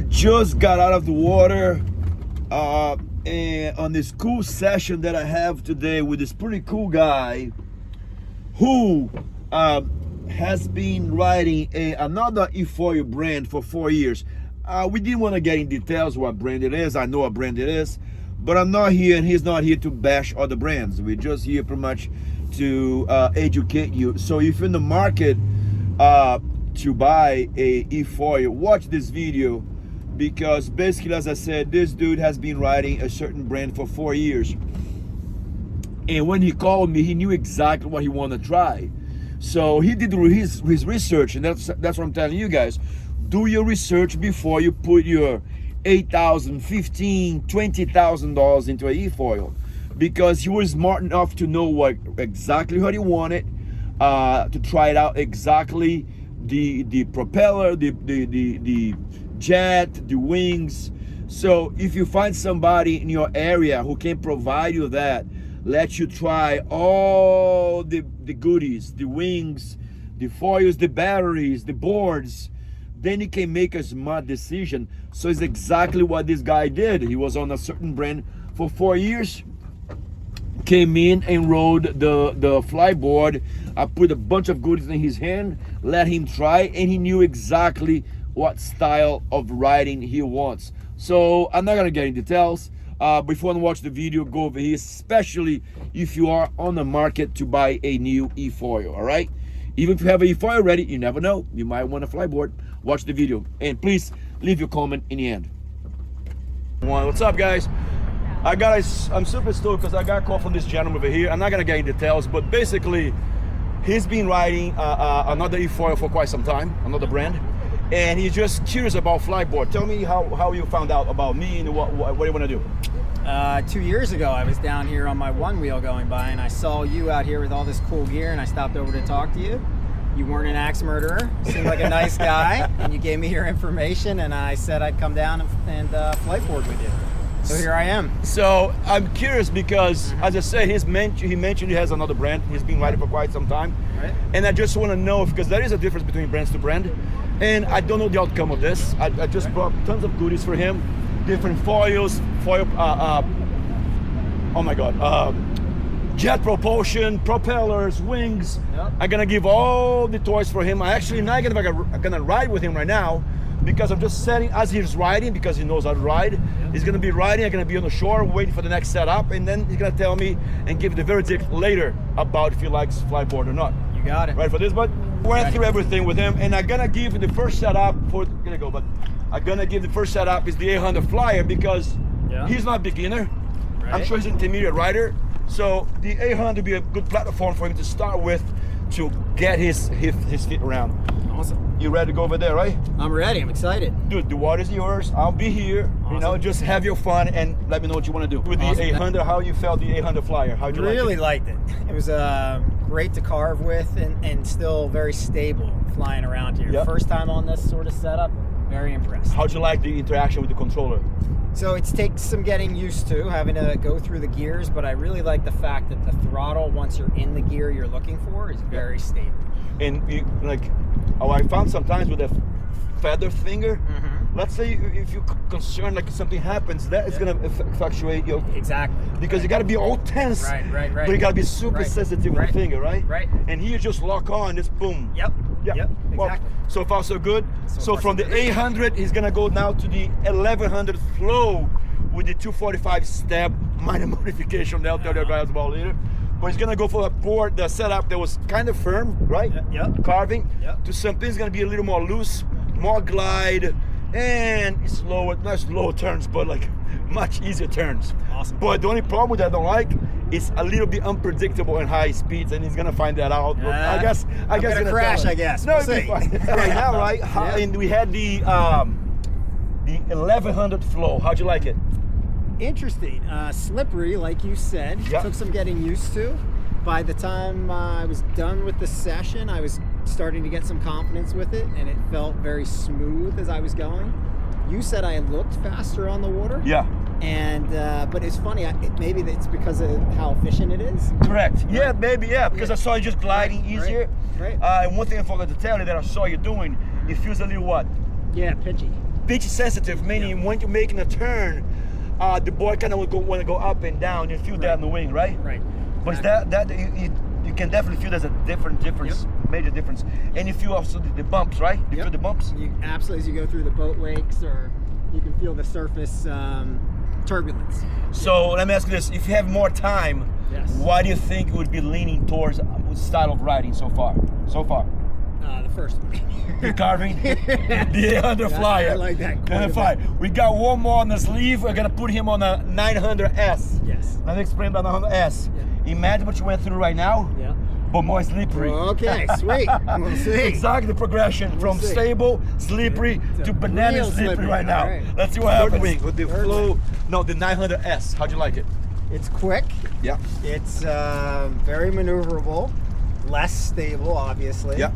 Just got out of the water and on this cool session that I have today with this pretty cool guy who has been riding another e-foil brand for 4 years. We didn't want to get in details what brand it is. I know what brand it is, but I'm not here and he's not here to bash other brands. We're just here pretty much to educate you. So if you're in the market to buy a e-foil, watch this video, because basically, as I said, this dude has been riding a certain brand for 4 years. And when he called me, he knew exactly what he wanted to try. So he did his research, and that's what I'm telling you guys. Do your research before you put your $8,000, $15,000, $20,000 into an e-foil, because he was smart enough to know exactly what he wanted, to try it out exactly, the propeller, the jet, the wings. So if you find somebody in your area who can provide you that, let you try all the goodies, the wings, the foils, the batteries, the boards, then you can make a smart decision. So it's exactly what this guy did. He was on a certain brand for 4 years, came in and rode the Fliteboard. I put a bunch of goodies in his hand, let him try, and he knew exactly what style of riding he wants. So I'm not gonna get in details. Before you watch the video, go over here, especially if you are on the market to buy a new e-foil, all right? Even if you have an e-foil already, you never know, you might want a Fliteboard. Watch the video, and please leave your comment in the end. What's up, guys? I'm super stoked because I got a call from this gentleman over here. I'm not gonna get in details, but basically, he's been riding another e-foil for quite some time, another brand. And he's just curious about Fliteboard. Tell me how you found out about me and what do you want to do? 2 years ago, I was down here on my one wheel going by, and I saw you out here with all this cool gear, and I stopped over to talk to you. You weren't an axe murderer. You seemed like a nice guy, and you gave me your information, and I said I'd come down and Fliteboard with you. So here I am. So I'm curious because, as I said, he mentioned he has another brand. He's been riding for quite some time. Right. And I just want to know, because there is a difference between brands to brand. And I don't know the outcome of this. I just brought tons of goodies for him. Different foils, oh my God, jet propulsion, propellers, wings. Yep. I'm gonna give all the toys for him. I actually not gonna ride with him right now, because I'm just setting as he's riding, because he knows how to ride. Yep. He's gonna be riding, I'm gonna be on the shore waiting for the next setup, and then he's gonna tell me and give the verdict later about if he likes Fliteboard or not. You got it. Right for this, but went through everything with him, and I'm gonna give the first setup I'm gonna give the first setup is the 800 Flyer, because he's not a beginner. Right. I'm sure he's an intermediate rider, so the 800 will be a good platform for him to start with to get his feet around. Awesome. You ready to go over there, right? I'm ready. I'm excited. Dude, the water's yours. I'll be here. Awesome. You know, just have your fun and let me know what you want to do. With the 800, how you felt the 800 Flyer? How'd you really liked it. It was great to carve with and still very stable flying around here. Yep. First time on this sort of setup, very impressed. How'd you like the interaction with the controller? So it takes some getting used to, having to go through the gears, but I really like the fact that the throttle, once you're in the gear you're looking for, is very stable. And I found sometimes with a feather finger, let's say if you're concerned like something happens, that is gonna fluctuate your... Exactly. Because you gotta be all tense, right. But you gotta be super sensitive with the finger, right? Right. And here just lock on, just boom. Yep, exactly. Well, so far so good. So from the 800, he's gonna go now to the 1100 flow with the 245 step, minor modification, they'll tell you guys about later. But he's gonna go for a board, the setup that was kind of firm, right? Yep. Carving, to something that's gonna be a little more loose, more glide, and slower, not slow turns, but like much easier turns. Awesome. But the only problem that I don't like is a little bit unpredictable in high speeds, and he's gonna find that out. But I guess gonna crash. I guess. No, it'll be fine. Right now, right? And we had the 1100 flow. How'd you like it? Interesting. Slippery, like you said. Took some getting used to. By the time I was done with the session, I was starting to get some confidence with it, and it felt very smooth as I was going. You said I looked faster on the water. Yeah. And but it's funny. Maybe it's because of how efficient it is. Correct. Right. Yeah, maybe. Yeah, because I saw you just gliding easier. Right. And one thing I forgot to tell you that I saw you doing, it feels a little what? Yeah, pitchy. pitch sensitive, meaning when you're making a turn, the board kind of want to go up and down. You feel that in the wing, right? Right. But you can definitely feel there's a difference, major difference. And you feel also the bumps, right? You feel the bumps? You, absolutely, as you go through the boat wakes, or you can feel the surface turbulence. So let me ask you this: if you have more time, why do you think you would be leaning towards what style of riding so far? So far, the first one. the carving, the underflyer. I like that. We got one more on the sleeve. We're gonna put him on a 900S. Yes. Let me explain about 900S. Yeah. Imagine what you went through right now. Yeah. But more slippery. Okay, sweet. We'll see. Exactly the progression from stable, slippery to banana slippery right now. Right. Let's see what happens. Wing with the flow. No, the 900S. How'd you like it? It's quick. Yeah. It's very maneuverable, less stable, obviously. Yeah.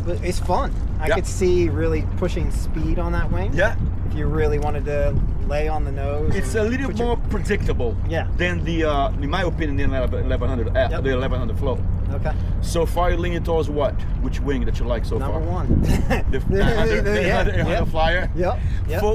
But it's fun. I could see really pushing speed on that wing. Yeah. If you really wanted to lay on the nose. It's a little more predictable. Yeah. Than the, in my opinion, the 1100, the 1100 flow. Okay. So far, you're leaning towards what? Which wing that you like so far? Number one. The 800 flyer. Yep.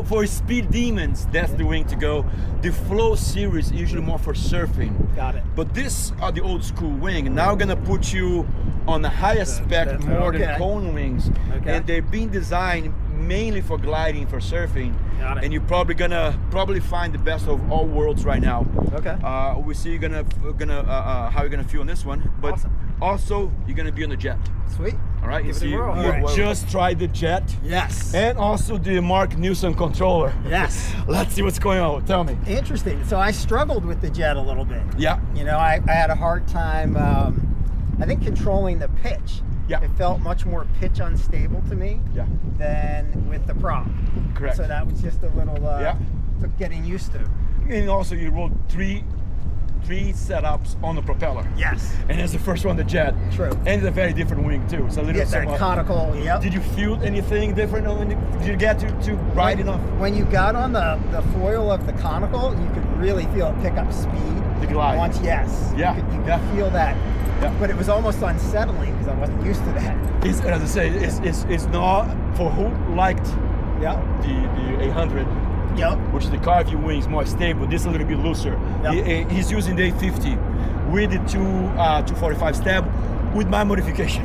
For speed demons, that's the wing to go. The flow series is usually more for surfing. Got it. But this are the old school wing. Now gonna put you on the highest spec, more than cone wings. Okay. And they're being designed mainly for gliding, for surfing. Got it. And you're probably gonna find the best of all worlds right now. Okay. We see how you're gonna feel on this one, but also you're gonna be on the jet. Sweet. All right. Give you it a whirl. see, we just tried the jet. Yes. And also the Mark Newson controller. Yes. Let's see what's going on. Tell me. Interesting. So I struggled with the jet a little bit. Yeah. You know, I had a hard time, I think, controlling the pitch. Yeah. It felt much more pitch unstable to me than with the prop. Correct. So that was just a little took getting used to. And also you rolled three setups on the propeller. Yes. And it's the first one, the jet. True. And it's a very different wing too. It's a little that conical, Did you feel anything different when did you get to ride it off? When you got on the foil of the conical, you could really feel it pick up speed. The glide. Once, yes. Yeah. You could feel that. Yeah. But it was almost unsettling because I wasn't used to that. It's, as I say, it's not for who liked the 800. Yep. Which the carving wing is more stable. This is a little bit looser. Yep. He's using the 850 with the 245 stab with my modification.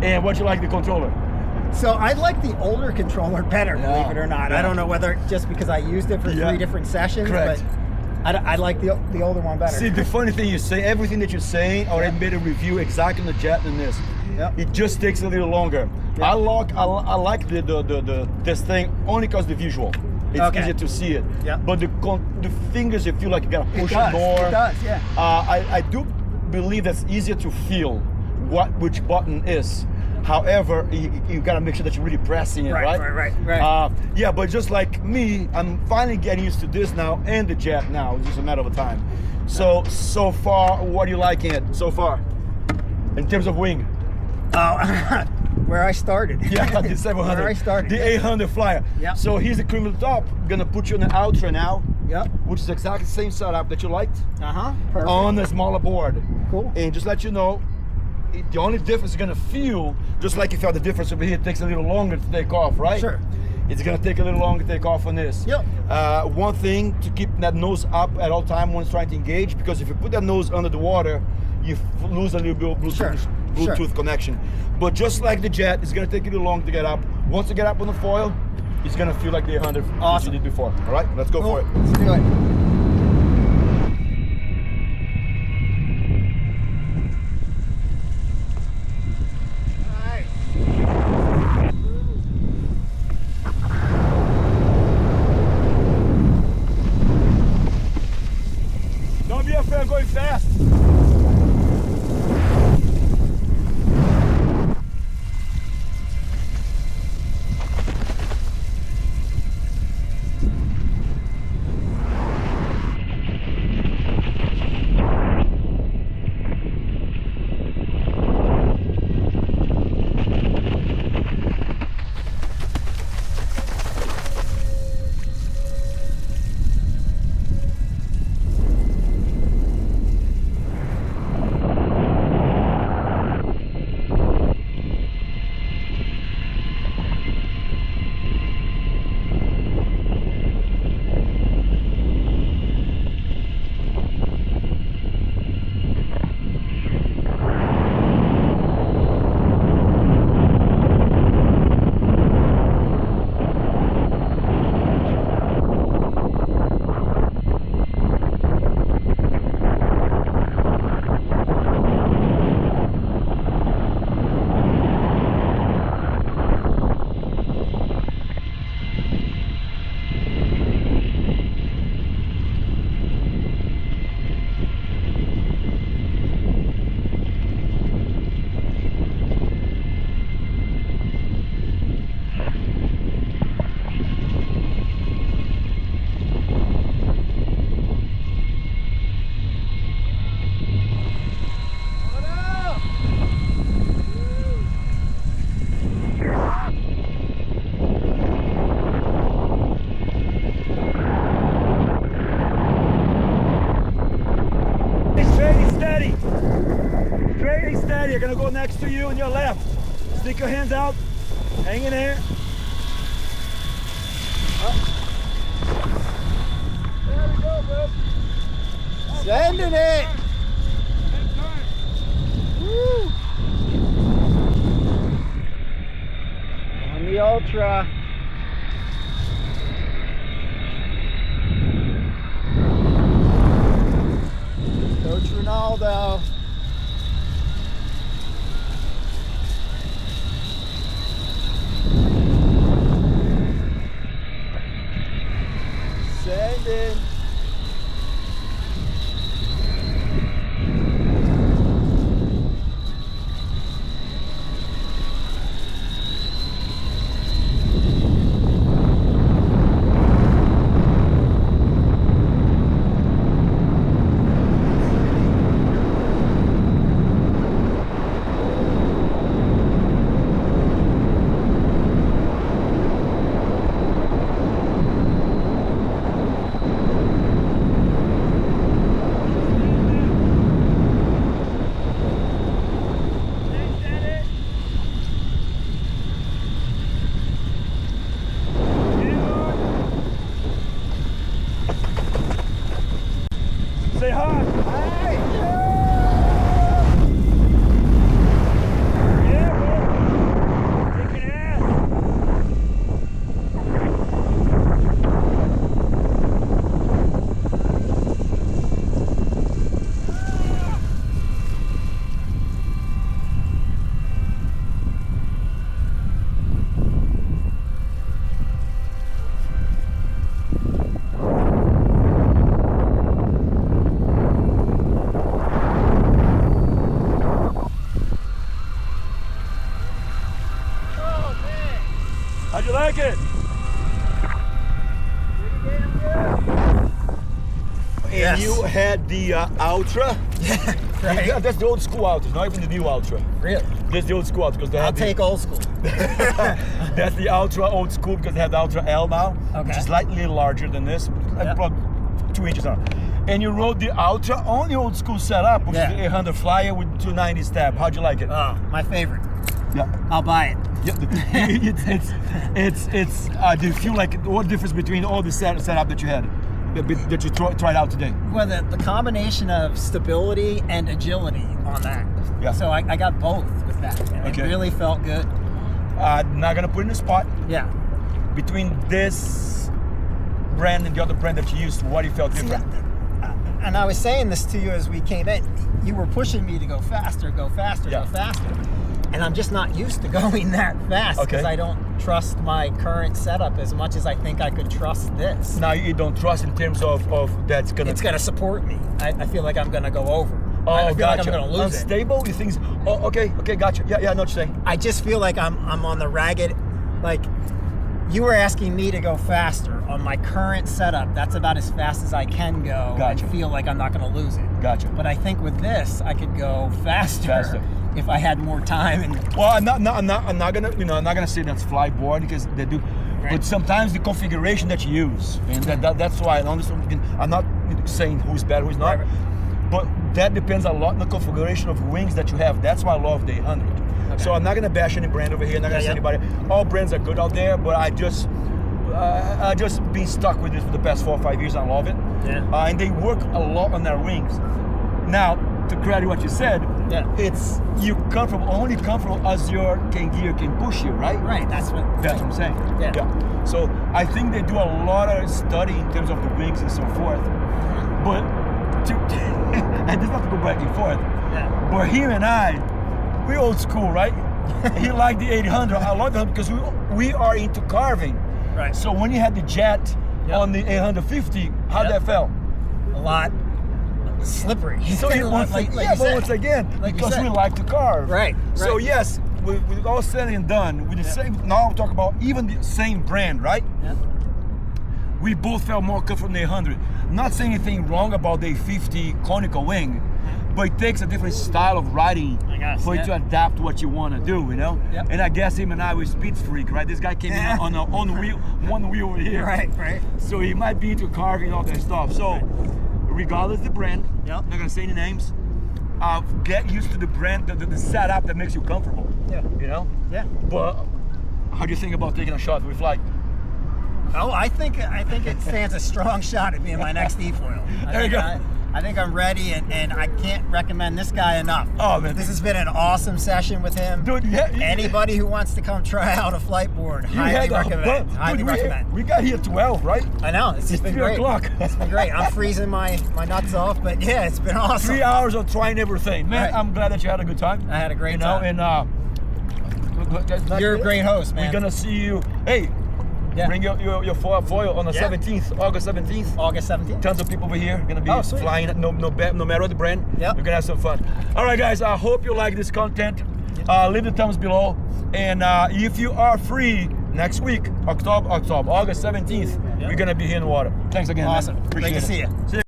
And what you like the controller? So I like the older controller better, believe it or not. I don't know whether just because I used it for 3 different sessions, but I like the older one better. See, the funny thing you say, everything that you're saying, I already made a review exactly on the jet and this. Yep. It just takes a little longer. Yep. I like this thing only because the visual. It's easier to see it. Yep. But the fingers, you feel like you gotta push it more. It does, yeah. I do believe that's easier to feel which button is. However, you gotta make sure that you're really pressing it, right? Right. Yeah, but just like me, I'm finally getting used to this now and the jet now. It's just a matter of time. So far, what are you liking it so far? In terms of wing? Where I started. Yeah, the 700. Where I started. The 800 flyer. Yeah. So here's the cream of the top. Gonna put you in the Ultra now. Yep. Which is exactly the same setup that you liked. Perfect. On a smaller board. Cool. And just let you know, the only difference you're gonna feel, just like you felt the difference over here, it takes a little longer to take off, right? Sure. It's gonna take a little longer to take off on this. Yep. One thing to keep that nose up at all time when it's trying to engage, because if you put that nose under the water, you lose a little bit of Bluetooth connection. But just like the jet, it's gonna take you a little long to get up. Once you get up on the foil, it's gonna feel like the 800 that you did before. All right, let's go for it. Let's do it. Don't be afraid of going fast. Stick your hands out. Hang in there. There we go, bro. Sending it. Woo. On the Ultra. Coach Ronaldo. Sending. Say hi. Hey. Yeah, bro. Kicking ass. How'd you like it? Yes. And you had the Ultra. Yeah, right. Yeah, that's the old school Ultra, not even the new Ultra. Really? That's the old school Ultra because they I'll have take old school. That's the Ultra old school because they have the Ultra L now, which Okay. is slightly larger than this, like Yeah. about 2 inches on. And you rode the Ultra on the old school setup, which Yeah. is the 800 Flyer with 290 stab. How'd you like it? Oh, my favorite. Yeah. I'll buy it. Yeah, it's do you feel like what difference between all the setup that you had that you tried out today? Well, the combination of stability and agility on that. Yeah. So I got both with that. And Okay. It really felt good. Not gonna put in a spot Yeah. between this brand and the other brand that you used. What you felt See, different? and I was saying this to you as we came in. You were pushing me to go faster, go faster, Yeah. go faster. And I'm just not used to going that fast because Okay. I don't trust my current setup as much as I think I could trust this. Now you don't trust in terms of that's gonna. It's gonna support me. I feel like I'm gonna go over. Oh, I feel gotcha. like I'm gonna lose it. Unstable. You think? Oh, okay, gotcha. Yeah, I know what you're saying. I just feel like I'm on the ragged, like you were asking me to go faster on my current setup. That's about as fast as I can go Gotcha. and feel like I'm not going to lose it. Gotcha. But I think with this, I could go faster if I had more time. And Well, I'm not gonna, I'm not gonna say that's Fliteboard because they do, Right. but sometimes the configuration that you use, and that's why I'm not saying who's better, who's not, Right. but that depends a lot on the configuration of wings that you have. That's why I love the 800. Okay. So I'm not gonna bash any brand over here. I'm not gonna say Yeah. anybody. All brands are good out there, but I just been stuck with this for the past 4 or 5 years. I love it. Yeah. And they work a lot on their wings. Now, to credit what you said, Yeah. it's only comfortable as your gear can push you, right? right, that's what I'm saying. Yeah. So I think they do a lot of study in terms of the wings and so forth. But I just have to go back and forth. Yeah. But him and I, we old school, right? He liked the 800. I love that because we are into carving. Right. So when you had the jet Yep. on the 850, how'd Yep. that felt? A lot slippery. So it, once, Like you but said. once again, Like you because said. we like to carve. Right, So right. yes, with all said and done, with the same. Now I'm talking about even the same brand, right? Yeah. We both felt more comfortable in the 800. Not saying anything wrong about the 50 conical wing, but it takes a different style of riding I guess, for you yeah. to adapt what you want to do, you know? Yep. And I guess him and I were speed freak, right? This guy came in on one wheel over here. Right, right. So he might be into carving all that stuff. So regardless of the brand, Yep. not gonna say any names, get used to the brand, the setup that makes you comfortable. Yeah. You know. Yeah. But how do you think about taking a shot with Flite? Oh, I think it stands a strong shot at being my next e-foil. There you go. I think I'm ready, and I can't recommend this guy enough. Oh man, This has been an awesome session with him. dude. Yeah. Anybody who wants to come try out a Fliteboard, highly recommend. Highly recommend. We got here 12, right? I know, it's been 3 great. o'clock. It's been great. I'm freezing my nuts off, but yeah, it's been awesome. 3 hours of trying everything, man. Right. I'm glad that you had a good time. I had a great You know, time. and You're a great host, man. We're gonna see you. Hey, Yeah. bring your foil on the Yeah. 17th, August 17th. August 17th. Tons of people over here gonna be Oh, sweet. flying. No matter what the brand. Yep. We're gonna have some fun. All right, guys. I hope you like this content. Leave the thumbs below, and if you are free next week, August 17th, Yep. we're gonna be here in the water. Thanks again. Awesome. Man. Appreciate Great to it. see you. See you.